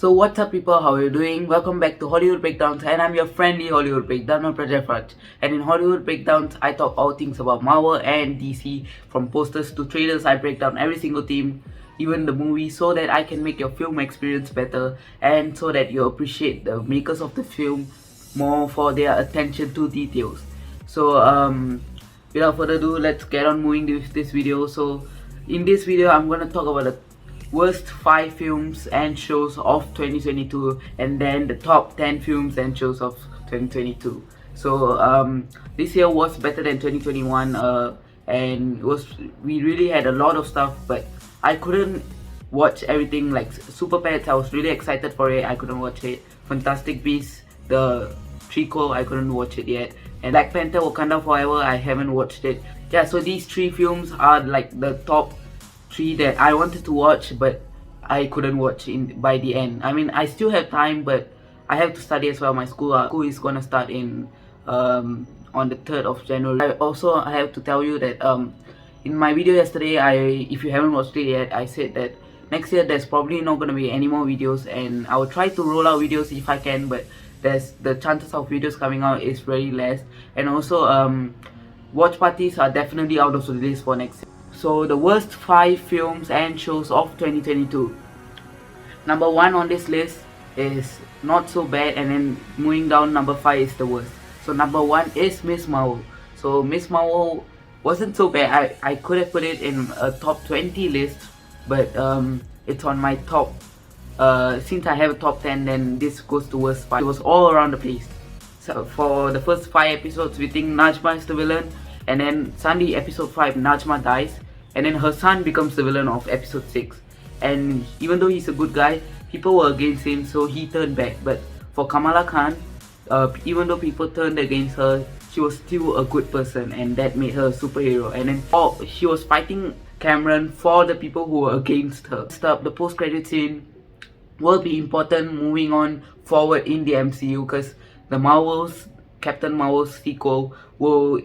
So what's up people, how are you doing? Welcome back to Hollywood Breakdowns, and I'm your friendly Hollywood Breakdowner Prajafraj. And in Hollywood Breakdowns, I talk all things about Marvel and DC. From posters to trailers, I break down every single theme, even the movie, so that I can make your film experience better and so that you appreciate the makers of the film more for their attention to details. So without further ado, let's get on moving with this video. So in this video, I'm gonna talk about the worst 5 films and shows of 2022 and then the top 10 films and shows of 2022. So this year was better than 2021 and we really had a lot of stuff, but I couldn't watch everything. Like Super Pets, I was really excited for it, I couldn't watch it. Fantastic Beasts, the prequel, I couldn't watch it yet. And Black Panther Wakanda Forever, I haven't watched it. Yeah, so these 3 films are like the top 3 that I wanted to watch, but I couldn't watch by the end. I mean, I still have time, but I have to study as well. My school is gonna start in on the 3rd of January. I have to tell you that in my video yesterday, if you haven't watched it yet, I said that next year there's probably not gonna be any more videos, and I will try to roll out videos if I can, but the chances of videos coming out is very less. And also watch parties are definitely out of the list for next year. So the worst 5 films and shows of 2022. Number 1 on this list is not so bad, and then moving down, number 5 is the worst. So number 1 is Miss Marvel. So Miss Marvel wasn't so bad. I could have put it in a top 20 list, but it's on my top. Since I have a top 10, then this goes to worst 5. It was all around the place. So for the first 5 episodes, we think Najma is the villain, and then suddenly episode 5, Najma dies, and then her son becomes the villain of episode 6. And even though he's a good guy, people were against him, so he turned back. But for Kamala Khan, even though people turned against her, she was still a good person, and that made her a superhero. And then she was fighting Cameron for the people who were against her. The post-credit scene will be important moving on forward in the MCU, because the Captain Marvel's sequel will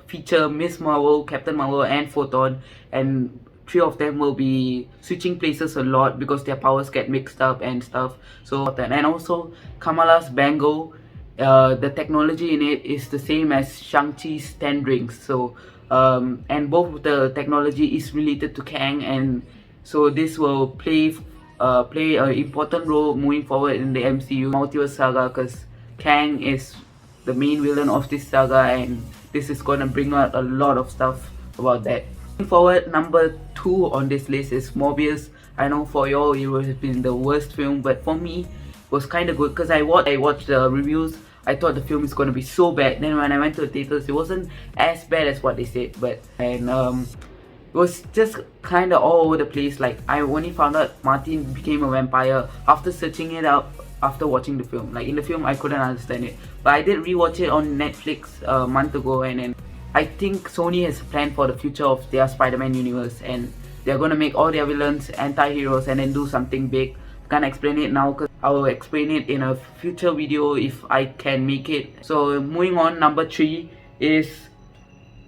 feature Miss Marvel, Captain Marvel, and Photon, and 3 of them will be switching places a lot because their powers get mixed up and stuff. So, and also Kamala's bangle, the technology in it is the same as Shang-Chi's 10 rings. So and both the technology is related to Kang, and so this will play an important role moving forward in the MCU multiverse saga, because Kang is the main villain of this saga, and this is gonna bring out a lot of stuff about that. Moving forward, number 2 on this list is Morbius. I know for you all it would have been the worst film, but for me it was kind of good, because I watched the reviews. I thought the film is gonna be so bad. Then when I went to the theaters, it wasn't as bad as what they said, it was just kind of all over the place. Like, I only found out Martin became a vampire after searching it up after watching the film. Like, in the film I couldn't understand it, but I did rewatch it on Netflix a month ago, and then I think Sony has a plan for the future of their Spider-Man universe, and they're gonna make all their villains anti-heroes and then do something big. Can't explain it now, because I will explain it in a future video if I can make it. So moving on, number 3 is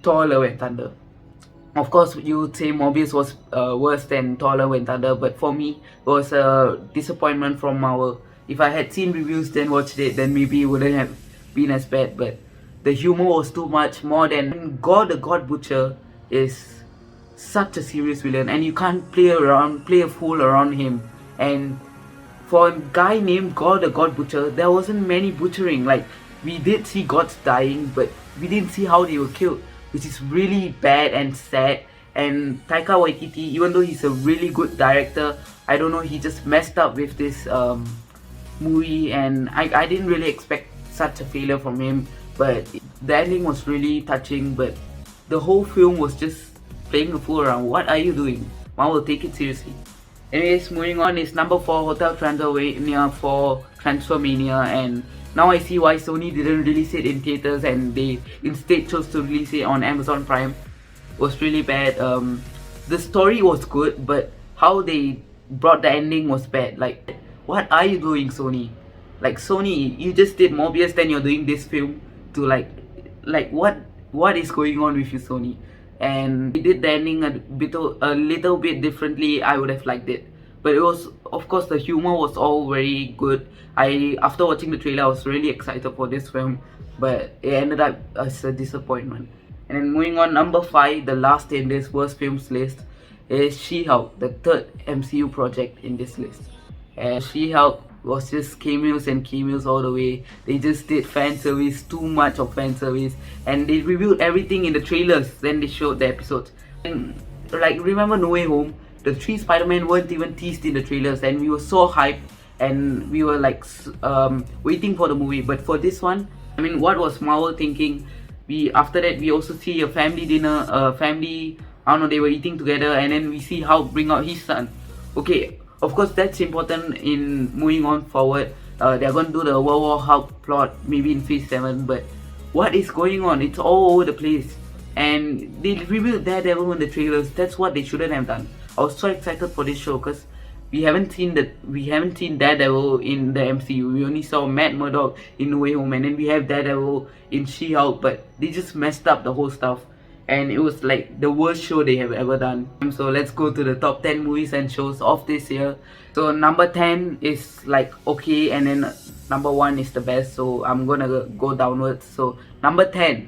Thor: Love and Thunder. Of course, you would say Morbius was worse than Thor: Love and Thunder, but for me it was a disappointment from Marvel. If I had seen reviews then watched it, then maybe it wouldn't have been as bad, but the humor was too much, more than God the God Butcher is such a serious villain, and you can't play a fool around him. And for a guy named God the God Butcher, there wasn't many butchering. Like, we did see gods dying, but we didn't see how they were killed, which is really bad and sad. And Taika Waititi, even though he's a really good director, I don't know, he just messed up with this movie, and I didn't really expect such a failure from him. But the ending was really touching, but the whole film was just playing a fool around. What are you doing? Marvel, take it seriously. Anyways, moving on is number 4, Hotel Transylvania for Transformania, and now I see why Sony didn't release it in theaters and they instead chose to release it on Amazon Prime. It was really bad. The story was good, but how they brought the ending was bad. Like, what are you doing, Sony? Like, Sony, you just did Morbius, then you're doing this film to like what is going on with you, Sony? And they did the ending a little bit differently. I would have liked it, but it was of course the humor was all very good. After watching the trailer I was really excited for this film, but it ended up as a disappointment. And then moving on, number 5, the last in this worst films list is She-Hulk, the third MCU project in this list. And She-Hulk was just cameos and cameos all the way. They just did fan service, too much of fan service, and they revealed everything in the trailers. Then they showed the episodes. And like, remember No Way Home? The 3 Spider-Man weren't even teased in the trailers, and we were so hyped, and we were like waiting for the movie. But for this one, I mean, what was Marvel thinking? After that we also see a family dinner, I don't know, they were eating together, and then we see Hulk bring out his son. Okay, of course that's important in moving on forward. They're going to do the World War Hulk plot maybe in Phase 7, but what is going on? It's all over the place. And they revealed Daredevil in the trailers. That's what they shouldn't have done. I was so excited for this show because we haven't seen Daredevil in the MCU. We only saw Matt Murdock in No Way Home, and then we have Daredevil in She-Hulk, but they just messed up the whole stuff, and it was like the worst show they have ever done. So let's go to the top 10 movies and shows of this year. So number 10 is like okay, and then number 1 is the best, so I'm gonna go downwards. So number 10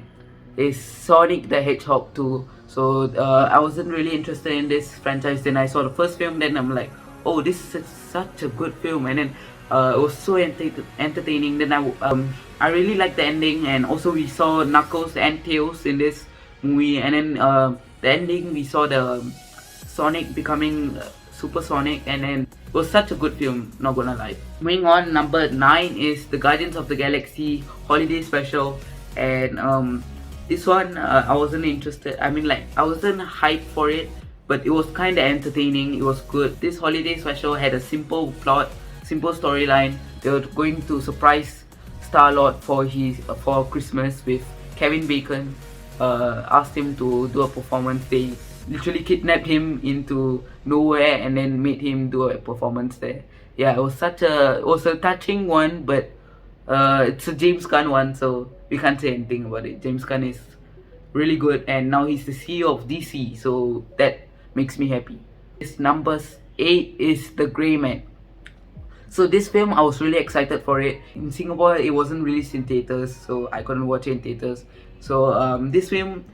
is Sonic the Hedgehog 2. So I wasn't really interested in this franchise. Then I saw the first film, then I'm like, oh, this is such a good film, and then it was so entertaining. Then I really liked the ending, and also we saw Knuckles and Tails in this movie, and then the ending we saw the Sonic becoming supersonic, and then it was such a good film, not gonna lie. Moving on, number 9 is the Guardians of the Galaxy Holiday Special, and this one I wasn't interested. I mean, like, I wasn't hyped for it, but it was kind of entertaining. It was good. This holiday special had a simple plot, simple storyline. They were going to surprise Star-Lord for Christmas with Kevin Bacon. Asked him to do a performance. They literally kidnapped him into nowhere and then made him do a performance there. Yeah, it was a touching one, but it's a James Gunn one, so we can't say anything about it. James Gunn is really good, and now he's the CEO of DC, so that makes me happy. This number 8 is The Grey Man. So this film, I was really excited for it. In Singapore, it wasn't released in theaters, so I couldn't watch it in theaters. So this film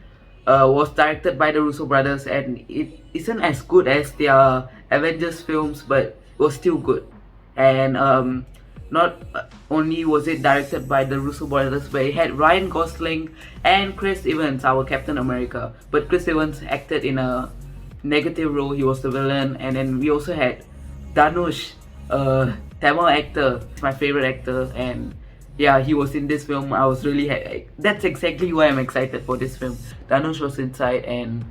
was directed by the Russo brothers, and it isn't as good as their Avengers films, but it was still good. And not only was it directed by the Russo brothers, but it had Ryan Gosling and Chris Evans, our Captain America. But Chris Evans acted in a negative role. He was the villain. And then we also had Dhanush, Tamil actor, my favorite actor, and yeah, he was in this film. I was really that's exactly why I'm excited for this film. Dhanush was inside, and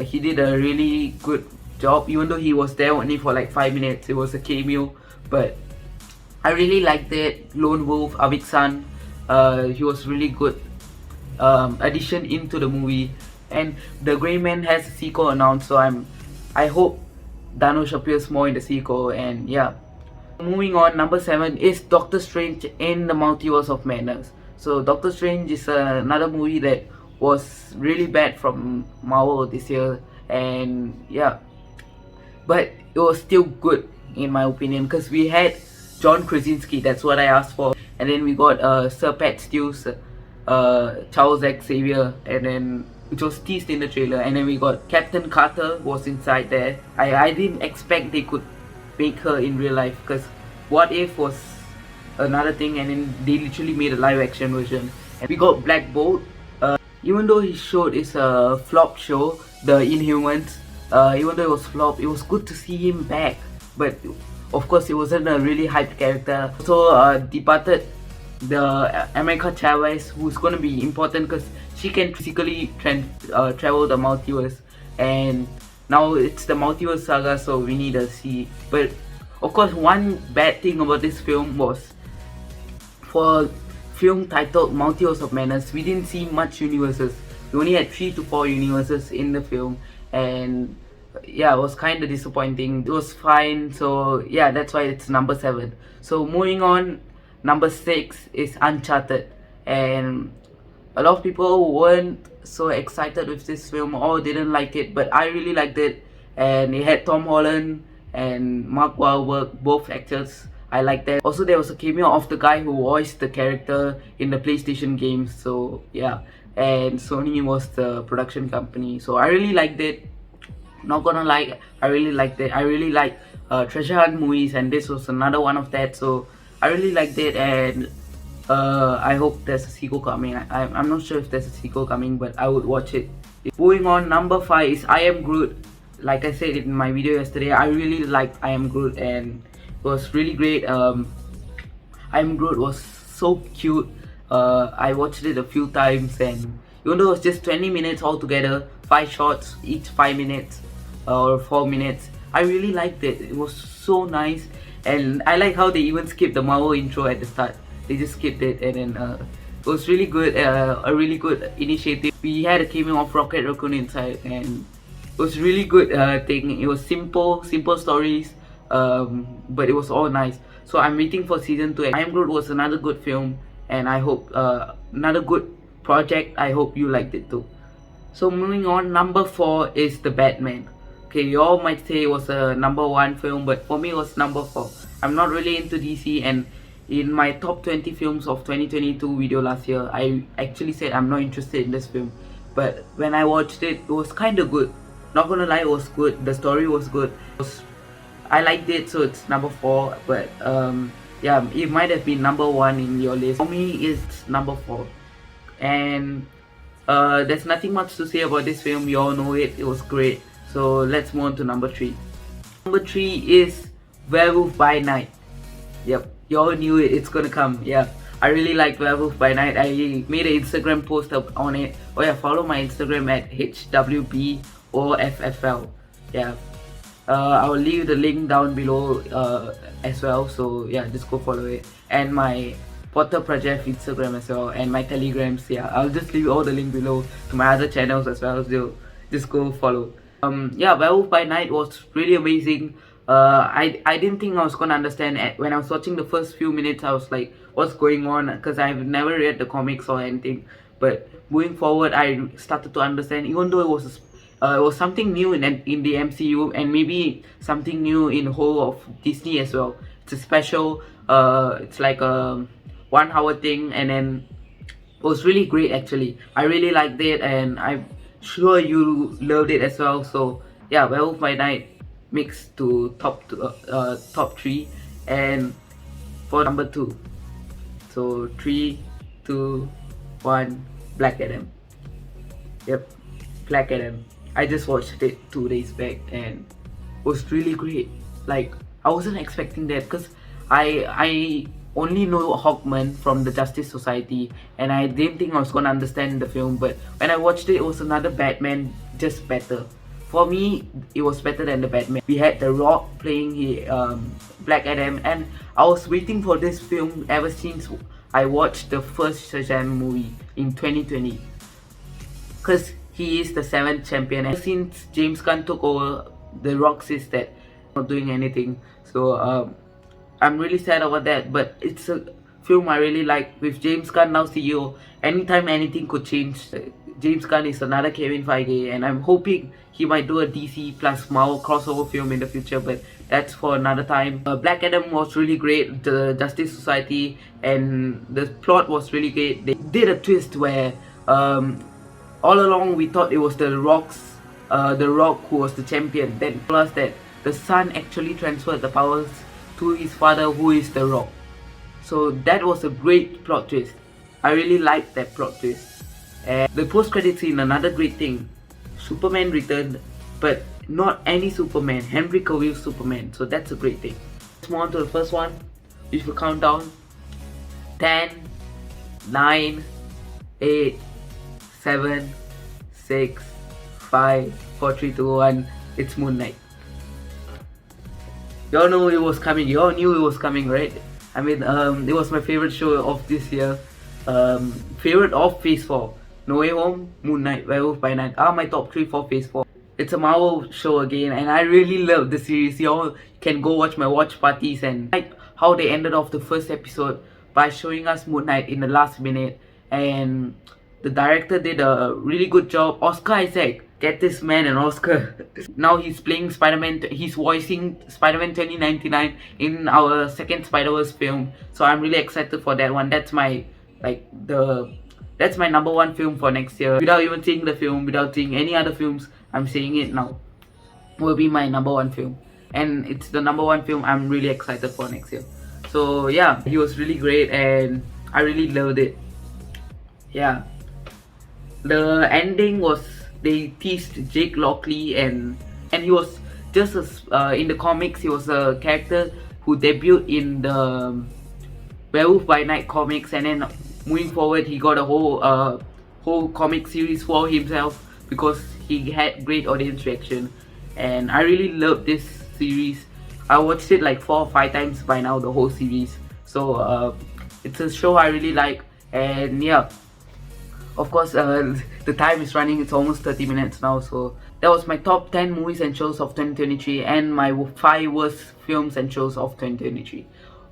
he did a really good job, even though he was there only for like 5 minutes. It was a cameo, but I really liked it. Lone Wolf, Avik San, he was really good addition into the movie. And The Grey Man has a sequel announced, so I hope Dhanush appears more in the sequel. And yeah, moving on, number 7 is Doctor Strange in the Multiverse of Madness. So Doctor Strange is another movie that was really bad from Marvel this year, and yeah, but it was still good in my opinion, because we had John Krasinski, that's what I asked for, and then we got Sir Pat Stew's Charles Xavier, and then which was teased in the trailer, and then we got Captain Carter was inside there. I didn't expect they could make her in real life, because What If was another thing, and then they literally made a live action version. And we got Black Bolt. Even though his show is a flop show, The Inhumans, even though it was flop, it was good to see him back. But of course, it wasn't a really hyped character. Also departed the America Chavez, who's going to be important because she can physically travel the multiverse, and now it's the multiverse saga, so we need to see. But of course, one bad thing about this film was, for film titled Multiverse of Madness, we didn't see much universes. We only had 3 to 4 universes in the film, and yeah, it was kind of disappointing. It was fine, so yeah, that's why it's number 7. So moving on, number 6 is Uncharted, and a lot of people weren't so excited with this film or didn't like it, but I really liked it. And it had Tom Holland and Mark Wahlberg, both actors. I like that. Also, there was a cameo of the guy who voiced the character in the PlayStation games. So yeah, and Sony was the production company. So I really liked it. Not gonna lie, I really liked it. I really like treasure hunt movies, and this was another one of that. So I really liked it, and I hope there's a sequel coming. I'm not sure if there's a sequel coming, but I would watch it. Moving on, number 5 is I Am Groot. Like I said in my video yesterday, I really liked I Am Groot, and it was really great. I Am Groot was so cute. I watched it a few times, and even though it was just 20 minutes altogether, 5 shots, each 5 minutes or 4 minutes, I really liked it. It was so nice, and I like how they even skipped the Marvel intro at the start. They just skipped it, and then it was really good. A really good initiative. We had a cameo of Rocket Raccoon inside, and it was really good thing. It was simple stories, but it was all nice. So I'm waiting for season 2. I Am Groot was another good film, and I hope another good project. I hope you liked it too. So moving on, number 4 is The Batman. Okay, you all might say it was a number 1 film, but for me it was number 4. I'm not really into DC, and in my top 20 films of 2022 video last year, I actually said I'm not interested in this film. But when I watched it, it was kind of good. Not gonna lie, it was good. The story was good. I liked it, so it's number 4. But yeah, it might have been number 1 in your list. For me, it's number 4. And there's nothing much to say about this film. You all know it. It was great. So let's move on to number 3. Number 3 is Werewolf by Night. Yep, you all knew it. It's gonna come. Yeah, I really like Werewolf by Night. I made an Instagram post up on it. Oh yeah, follow my Instagram at HWBOFFL. Yeah, I will leave the link down below as well. So yeah, just go follow it. And my Potter Project Instagram as well, and my Telegrams. Yeah, I'll just leave all the link below to my other channels as well. So just go follow. Yeah, Werewolf by Night was really amazing. I didn't think I was gonna understand it. When I was watching the first few minutes. I was like, what's going on? Because I've never read the comics or anything. But moving forward, I started to understand. Even though it was something new in the MCU, and maybe something new in whole of Disney as well. It's a special. It's like a 1 hour thing, and then it was really great actually. I really liked it, and I'm sure you loved it as well. So yeah, Werewolf by Night mixed to top 3, and for number 2. So 3, 2, 1, Black Adam. Yep, Black Adam. I just watched it 2 days back, and it was really great. Like, I wasn't expecting that, because I only know Hawkman from the Justice Society, and I didn't think I was gonna understand the film. But when I watched it, it was another Batman, just better. For me, it was better than the Batman. We had The Rock playing Black Adam, and I was waiting for this film ever since I watched the first Shazam movie in 2020. Because he is the 7th champion, and since James Gunn took over, The Rock says that he's not doing anything. So I'm really sad about that, but it's a film I really like. With James Gunn now CEO, anytime anything could change. James Gunn is another Kevin Feige, and I'm hoping he might do a DC plus Marvel crossover film in the future, but that's for another time. Black Adam was really great, the Justice Society, and the plot was really great. They did a twist where all along we thought it was The Rock who was the champion. Then plus that the son actually transferred the powers to his father, who is The Rock. So that was a great plot twist. I really liked that plot twist. And the post-credit scene, another great thing. Superman returned, but not any Superman, Henry Cavill's Superman. So that's a great thing. Let's move on to the first one. We should count down. 10, 9, 8, 7, 6, 5, 4, 3, 2, 1. It's Moon Knight. Y'all know it was coming. Y'all knew it was coming, right? I mean, it was my favorite show of this year. Favorite of Phase 4. No Way Home, Moon Knight, Werewolf by Night are my top 3 for Phase 4. It's a Marvel show again, and I really love the series. Y'all can go watch my watch parties, and like how they ended off the first episode by showing us Moon Knight in the last minute. And the director did a really good job. Oscar Isaac, get this man an Oscar. Now he's playing Spider-Man, he's voicing Spider-Man 2099 in our second Spider-Verse film. So I'm really excited for that one. That's my, that's my number one film for next year. Without even seeing the film, without seeing any other films, I'm saying it now. Will be my number one film. And it's the number one film I'm really excited for next year. So yeah, he was really great and I really loved it. Yeah. The ending was, they teased Jake Lockley and he was just in the comics he was a character who debuted in the Werewolf by Night comics, and then moving forward he got a whole comic series for himself because he had great audience reaction, and I really loved this series. I watched it like 4 or 5 times by now, the whole series. So it's a show I really like, and yeah. Of course, the time is running, it's almost 30 minutes now, so that was my top 10 movies and shows of 2023 and my 5 worst films and shows of 2023.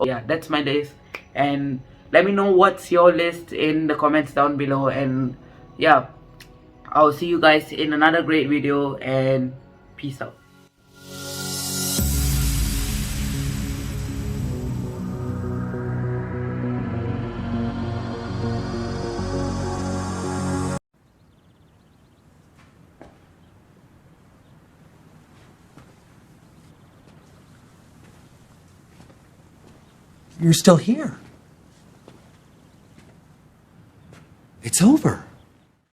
Yeah, that's my list, and let me know what's your list in the comments down below, and yeah, I'll see you guys in another great video, and peace out. You're still here. It's over.